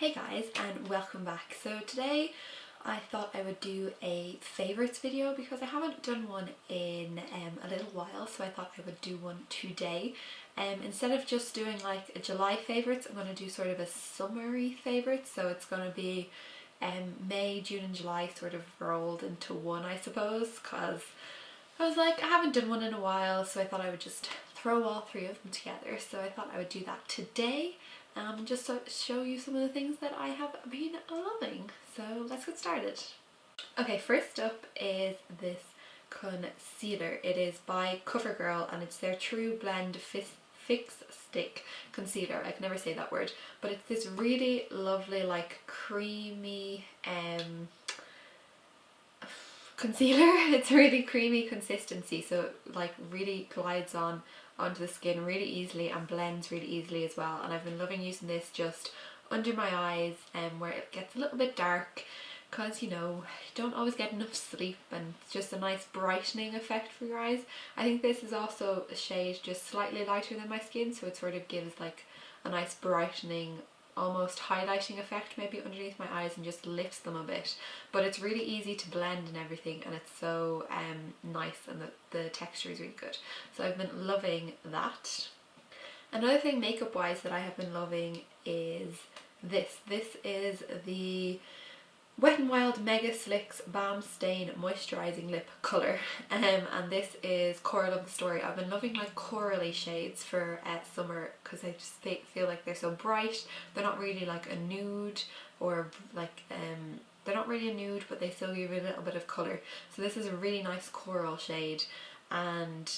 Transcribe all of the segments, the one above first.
Hey guys, and welcome back. So today I thought I would do a favourites video because I haven't done one in a little while, so I thought I would do one today. Instead of just doing like a July favourites, I'm going to do sort of a summery favourites, so it's going to be May, June and July sort of rolled into one, I suppose, because I was like, I haven't done one in a while, so I thought I would just throw all three of them together. So I thought I would do that today, just to show you some of the things that I have been loving. So let's get started. Okay, first up is this concealer. It is by CoverGirl and it's their True Blend Fix Stick concealer. I can never say that word, but it's this really lovely, like creamy concealer. It's really creamy consistency, so it like really glides onto the skin really easily and blends really easily as well. And I've been loving using this just under my eyes where it gets a little bit dark, because you know, you don't always get enough sleep, and it's just a nice brightening effect for your eyes. I think this is also a shade just slightly lighter than my skin, so it sort of gives like a nice brightening, almost highlighting effect maybe underneath my eyes, and just lifts them a bit. But it's really easy to blend and everything, and it's so nice, and the texture is really good. So I've been loving that. Another thing makeup wise that I have been loving is this. This is the Wet n Wild Mega Slicks Balm Stain Moisturising Lip Colour, and this is Coral of the Story. I've been loving like corally shades for summer, because I just feel like they're so bright. They're not really like a nude, or like they're not really a nude, but they still give you a little bit of colour. So this is a really nice coral shade, and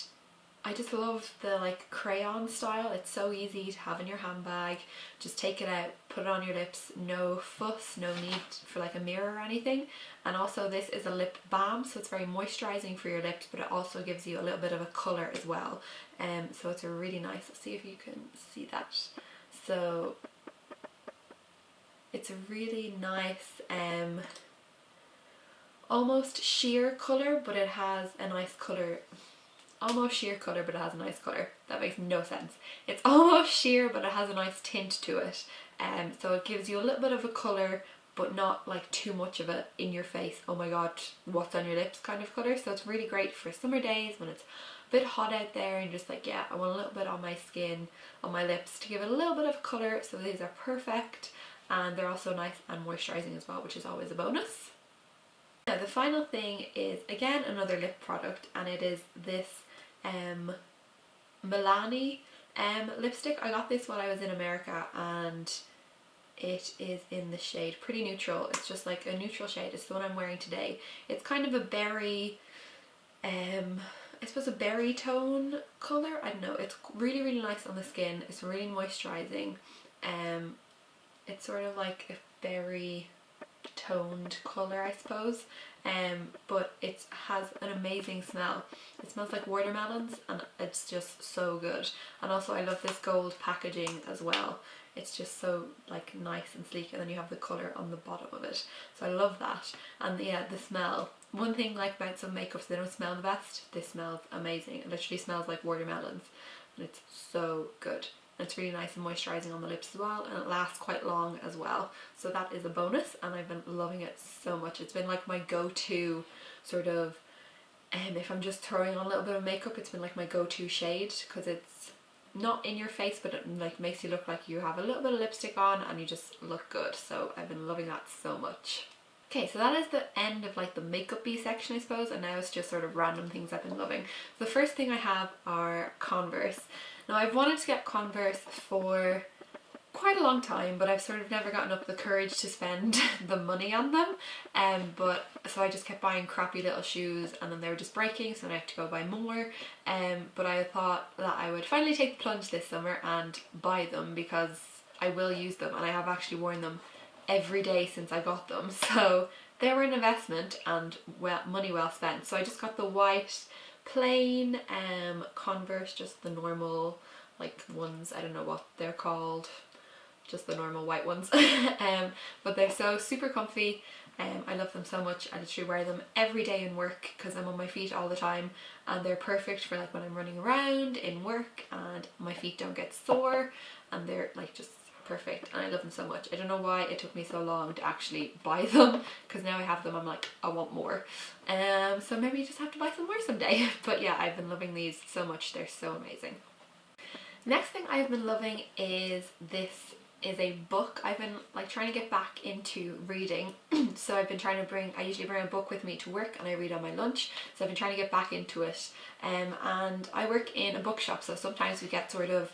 I just love the like crayon style. It's so easy to have in your handbag. Just take it out, put it on your lips, no fuss, no need for like a mirror or anything. And also this is a lip balm, so it's very moisturising for your lips, but it also gives you a little bit of a colour as well. So it's a really nice, let's see if you can see that. So it's a really nice almost sheer colour, but it has a nice colour. Almost sheer colour, but it has a nice colour. That makes no sense. It's almost sheer, but it has a nice tint to it. So it gives you a little bit of a colour, but not like too much of it in your face, oh my god, what's on your lips kind of colour. So it's really great for summer days when it's a bit hot out there and just like, yeah, I want a little bit on my skin, on my lips, to give it a little bit of colour. So these are perfect, and they're also nice and moisturising as well, which is always a bonus. Now the final thing is again another lip product, and it is this Milani lipstick. I got this while I was in America, and it is in the shade Pretty Neutral. It's just like a neutral shade. It's the one I'm wearing today. It's kind of a berry, I suppose a berry tone colour. I don't know. It's really, really nice on the skin. It's really moisturising. It's sort of like a berry toned colour, I suppose, but it has an amazing smell. It smells like watermelons, and it's just so good. And also I love this gold packaging as well. It's just so like nice and sleek, and then you have the colour on the bottom of it, so I love that. And yeah, the smell, one thing like about some makeups, they don't smell the best. This smells amazing. It literally smells like watermelons, and it's so good. It's really nice and moisturising on the lips as well, and it lasts quite long as well, so that is a bonus, and I've been loving it so much. It's been like my go-to sort of, if I'm just throwing on a little bit of makeup, it's been like my go-to shade, because it's not in your face, but it like makes you look like you have a little bit of lipstick on and you just look good. So I've been loving that so much. Okay, so that is the end of like the makeup-y section, I suppose, and now it's just sort of random things I've been loving. The first thing I have are Converse. Now I've wanted to get Converse for quite a long time, but I've sort of never gotten up the courage to spend the money on them, but so I just kept buying crappy little shoes, and then they were just breaking, so then I have to go buy more. But I thought that I would finally take the plunge this summer and buy them, because I will use them, and I have actually worn them every day since I got them, so they were an investment and money well spent. So I just got the white plain Converse, just the normal like ones, I don't know what they're called, just the normal white ones. But they're so super comfy. I love them so much. I literally wear them every day in work because I'm on my feet all the time, and they're perfect for like when I'm running around in work and my feet don't get sore, and they're like just perfect, and I love them so much. I don't know why it took me so long to actually buy them, because now I have them I'm like, I want more. So maybe you just have to buy some more someday. But yeah, I've been loving these so much, they're so amazing. Next thing I've been loving is this is a book. I've been like trying to get back into reading. So I've been trying to I usually bring a book with me to work and I read on my lunch. So I've been trying to get back into it. And I work in a bookshop, so sometimes we get sort of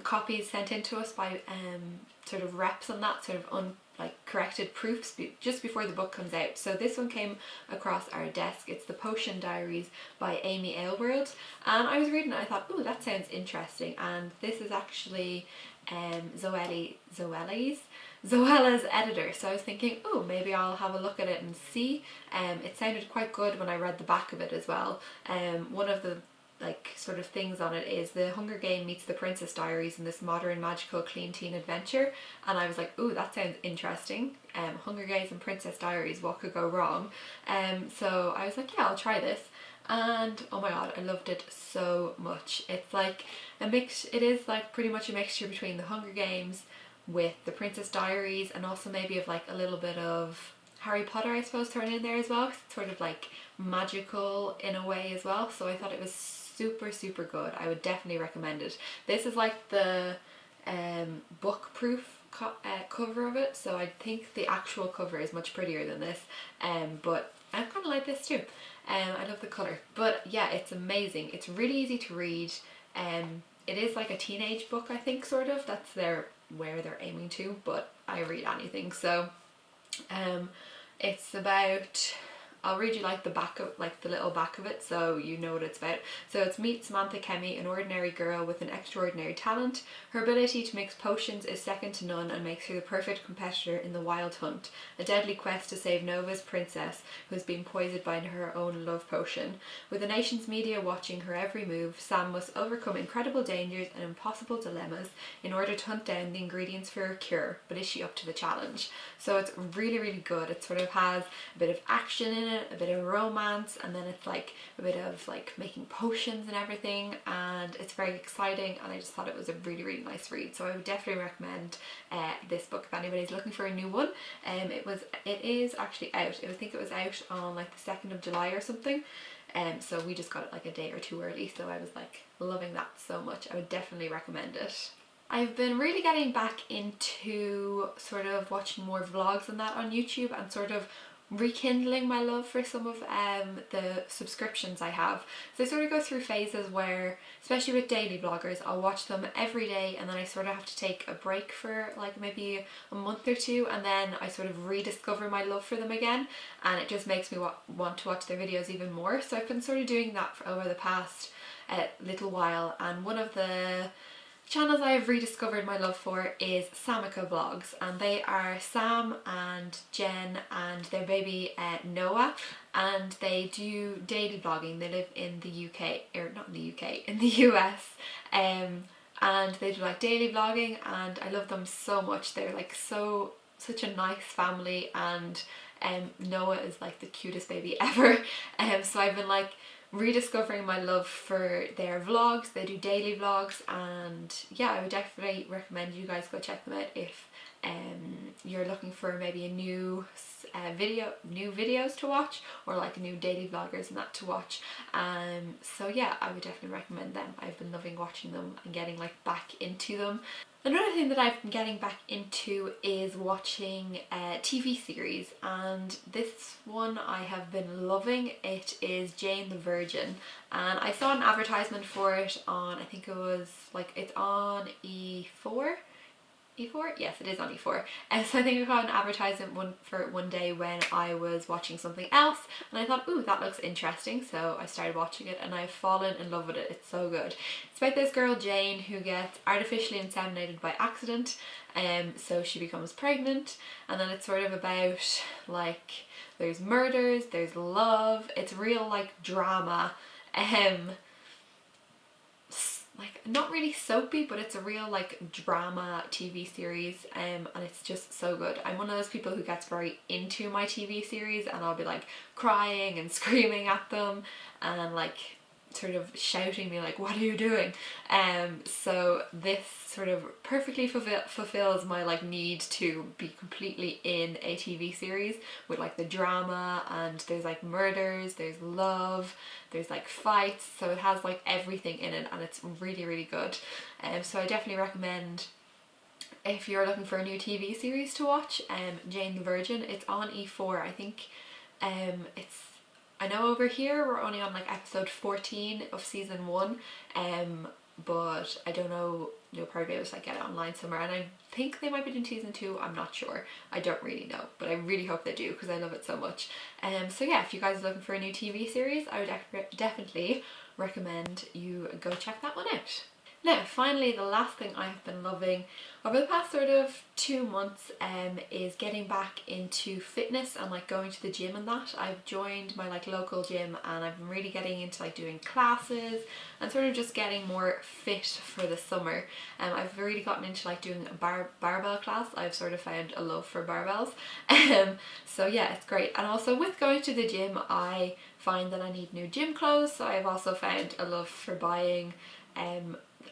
copies sent in to us by sort of reps and that, sort of like corrected proofs just before the book comes out. So this one came across our desk. It's The Potion Diaries by Amy Aylward, and I was reading it and I thought, oh, that sounds interesting. And this is actually Zoella's editor, so I was thinking, oh, maybe I'll have a look at it and see. It sounded quite good when I read the back of it as well. One of the like sort of things on it is the Hunger Game meets the Princess Diaries in this modern magical clean teen adventure, and I was like, ooh, that sounds interesting. Hunger Games and Princess Diaries, what could go wrong? So I was like, yeah, I'll try this. And oh my god, I loved it so much. It's like a mix, it is like pretty much a mixture between the Hunger Games with the Princess Diaries, and also maybe of like a little bit of Harry Potter, I suppose, thrown in there as well. It's sort of like magical in a way as well. So I thought it was super good. I would definitely recommend it. This is like the book proof cover of it, so I think the actual cover is much prettier than this, but I kind of like this too. I love the colour, but yeah, it's amazing. It's really easy to read. It is like a teenage book, I think, sort of. That's where they're aiming to, but I read anything. So it's about, I'll read you like the back of, like the little back of it, so you know what it's about. So it's meet Samantha Kemi, an ordinary girl with an extraordinary talent. Her ability to mix potions is second to none and makes her the perfect competitor in the wild hunt, a deadly quest to save Nova's princess, who has been poisoned by her own love potion. With the nation's media watching her every move, Sam must overcome incredible dangers and impossible dilemmas in order to hunt down the ingredients for her cure. But is she up to the challenge? So it's really good. It sort of has a bit of action in it, a bit of romance, and then it's like a bit of like making potions and everything, and it's very exciting, and I just thought it was a really nice read. So I would definitely recommend this book if anybody's looking for a new one. It is actually out. I think it was out on like the 2nd of July or something. So we just got it like a day or two early, so I was like loving that so much. I would definitely recommend it. I've been really getting back into sort of watching more vlogs and that on YouTube, and sort of rekindling my love for some of the subscriptions I have. So I sort of go through phases where, especially with daily vloggers, I'll watch them every day, and then I sort of have to take a break for like maybe a month or two, and then I sort of rediscover my love for them again, and it just makes me want to watch their videos even more. So I've been sort of doing that for over the past little while, and one of the channels I have rediscovered my love for is Samika Vlogs, and they are Sam and Jen and their baby Noah, and they do daily vlogging. They live in the UK, or not in the UK, in the US, and they do like daily vlogging, and I love them so much. They're like such a nice family, and Noah is like the cutest baby ever. So I've been like rediscovering my love for their vlogs. They do daily vlogs, and yeah, I would definitely recommend you guys go check them out if you're looking for maybe a new videos to watch, or like new daily vloggers and that to watch. So yeah, I would definitely recommend them. I've been loving watching them and getting like back into them. Another thing that I've been getting back into is watching TV series, and this one I have been loving. It is Jane the Virgin, and I saw an advertisement for it on, I think it was like, it's on E4? E4? Yes, it is on E4. And so I think I got an advertisement for one day when I was watching something else, and I thought, ooh, that looks interesting. So I started watching it, and I've fallen in love with it. It's so good. It's about this girl, Jane, who gets artificially inseminated by accident. So she becomes pregnant, and then it's sort of about like, there's murders, there's love. It's real like drama. Like not really soapy, but it's a real like drama TV series, and it's just so good. I'm one of those people who gets very into my TV series, and I'll be like crying and screaming at them, and like sort of shouting me like, what are you doing? So this sort of perfectly fulfills my like need to be completely in a TV series with like the drama, and there's like murders, there's love, there's like fights, so it has like everything in it, and it's really, really good. So I definitely recommend, if you're looking for a new TV series to watch, Jane the Virgin. It's on E4, I think. It's, I know over here we're only on like episode 14 of season 1, but I don't know, you'll probably be able to like get it online somewhere, and I think they might be doing season 2, I'm not sure, I don't really know, but I really hope they do because I love it so much. So yeah, if you guys are looking for a new TV series, I would definitely recommend you go check that one out. Now, finally, the last thing I have been loving over the past sort of 2 months is getting back into fitness and like going to the gym and that. I've joined my like local gym, and I've been really getting into like doing classes and sort of just getting more fit for the summer. I've really gotten into like doing a barbell class. I've sort of found a love for barbells. So yeah, it's great. And also with going to the gym, I find that I need new gym clothes, so I've also found a love for buying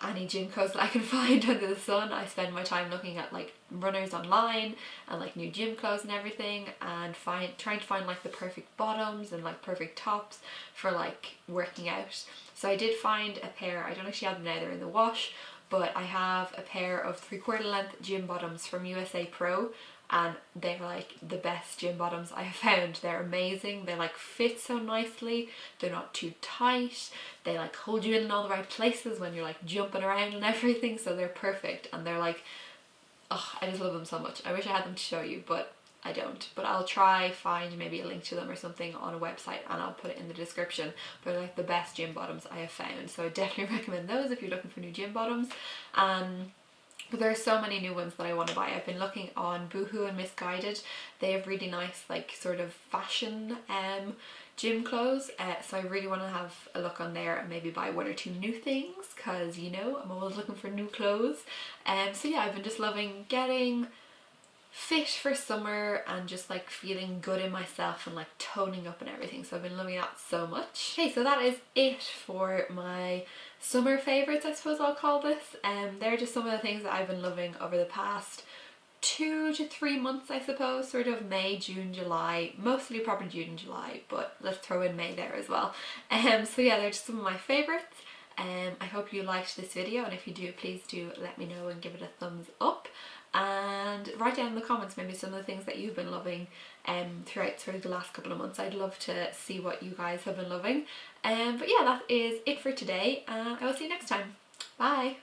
any gym clothes that I can find under the sun. I spend my time looking at like runners online and like new gym clothes and everything, and trying to find like the perfect bottoms and like perfect tops for like working out. So I did find a pair, I don't actually have them now, they're in the wash, but I have a pair of 3/4 length gym bottoms from USA Pro, and they're like the best gym bottoms I have found. They're amazing, they like fit so nicely, they're not too tight, they like hold you in all the right places when you're like jumping around and everything, so they're perfect, and they're like, oh, I just love them so much. I wish I had them to show you, but I don't, but I'll try find maybe a link to them or something on a website, and I'll put it in the description. But they're like the best gym bottoms I have found, so I definitely recommend those if you're looking for new gym bottoms. But there are so many new ones that I want to buy. I've been looking on Boohoo and Missguided. They have really nice like sort of fashion gym clothes, so I really want to have a look on there and maybe buy 1 or 2 new things, because you know I'm always looking for new clothes. So yeah, I've been just loving getting fit for summer and just like feeling good in myself and like toning up and everything, so I've been loving that so much. Okay, so that is it for my summer favourites, I suppose I'll call this. They're just some of the things that I've been loving over the past 2 to 3 months, I suppose, sort of May, June, July, mostly probably June and July, but let's throw in May there as well. So yeah, they're just some of my favourites. I hope you liked this video, and if you do, please do let me know and give it a thumbs up, and write down in the comments maybe some of the things that you've been loving throughout sort of the last couple of months. I'd love to see what you guys have been loving. But yeah, that is it for today, and I will see you next time. Bye!